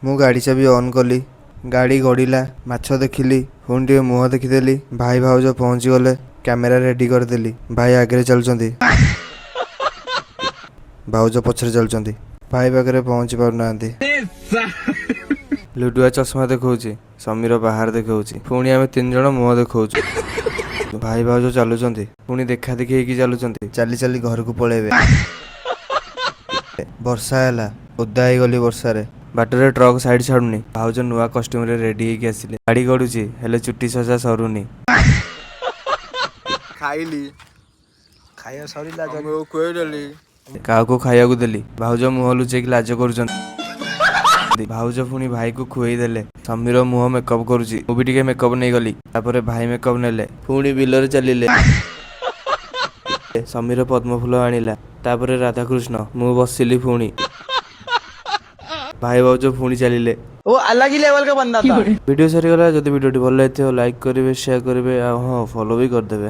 ମୁଁ ଗାଡ଼ି ଚାବି ଅନ୍ କଲି। ଗାଡ଼ି ଗଡ଼ିଲା। ମାଛ ଦେଖିଲି। ପୁଣି ଟିକେ ମୁହଁ ଦେଖିଦେଲି। ଭାଇ ଭାଉଜ ପହଞ୍ଚିଗଲେ। କ୍ୟାମେରା ରେଡ଼ି କରିଦେଲି। ଭାଇ ଆଗରେ ଚାଲୁଛନ୍ତି, ଭାଉଜ ପଛରେ ଚାଲୁଛନ୍ତି। ଭାଇ ପାଖରେ ପହଞ୍ଚି ପାରୁନାହାନ୍ତି। ଲୁଡୁଆ ଚଷମା ଦେଖାଉଛି, ସମୀର ବାହାର ଦେଖାଉଛି। ପୁଣି ଆମେ 3 ଜଣ ମୁହଁ ଦେଖାଉଛୁ। ଭାଇ ଭାଉଜ ଚାଲୁଛନ୍ତି, ପୁଣି ଦେଖା ଦେଖି ହେଇକି ଚାଲୁଛନ୍ତି। ଚାଲି ଚାଲି ଘରକୁ ପଳେଇବେ। ବର୍ଷା ହେଲା, ଓଦା ହେଇଗଲି ବର୍ଷାରେ। ବାଟରେ ଟ୍ରକ୍ ସାଇଡ୍ ଛାଡୁନି। ଭାଉଜ ନୂଆ କଷ୍ଟ୍ୟୁମରେ ରେଡି ହେଇକି ଆସିଲେ। ଗାଡ଼ି ଗଡୁଛି, ହେଲେ ଚୁଟି ସଜା ସରୁନି। ଖାଇଲି, ଖାଇବା ସରିଲା। ଖୁଆଇଦେଲି। କାହାକୁ ଖାଇବାକୁ ଦେଲି। ଭାଉଜ ମୁହଁ ଲୁଚେଇକି ଲାଜ କରୁଛନ୍ତି। ଭାଉଜ ପୁଣି ଭାଇକୁ ଖୁଏଇ ଦେଲେ। ସମୀର ମୁହଁ ମେକଅପ୍ କରୁଛି। ମୁଁ ବି ଟିକେ ମେକଅପ୍ ନେଇଗଲି। ତାପରେ ଭାଇ ମେକଅପ୍ ନେଲେ। ପୁଣି ବିଲରେ ଚାଲିଲେ। ସମୀର ପଦ୍ମଫୁଲ ଆଣିଲା। ତାପରେ ରାଧାକୃଷ୍ଣ। ମୁଁ ବସିଲି ପୁଣି। ଭାଇ ଭାଉଜ ପୁଣି ଚାଲିଲେ। वो अलग ही लेवल का बंदा था। ଭିଡ଼ିଓ ସରିଗଲା। ଯଦି ଭିଡ଼ିଓଟି ଭଲ ଲାଗିଥିବ ଲାଇକ୍ କରିବେ, ସେୟାର କରିବେ, ଆଉ ହଁ ଫଲୋ ବି କରିଦେବେ।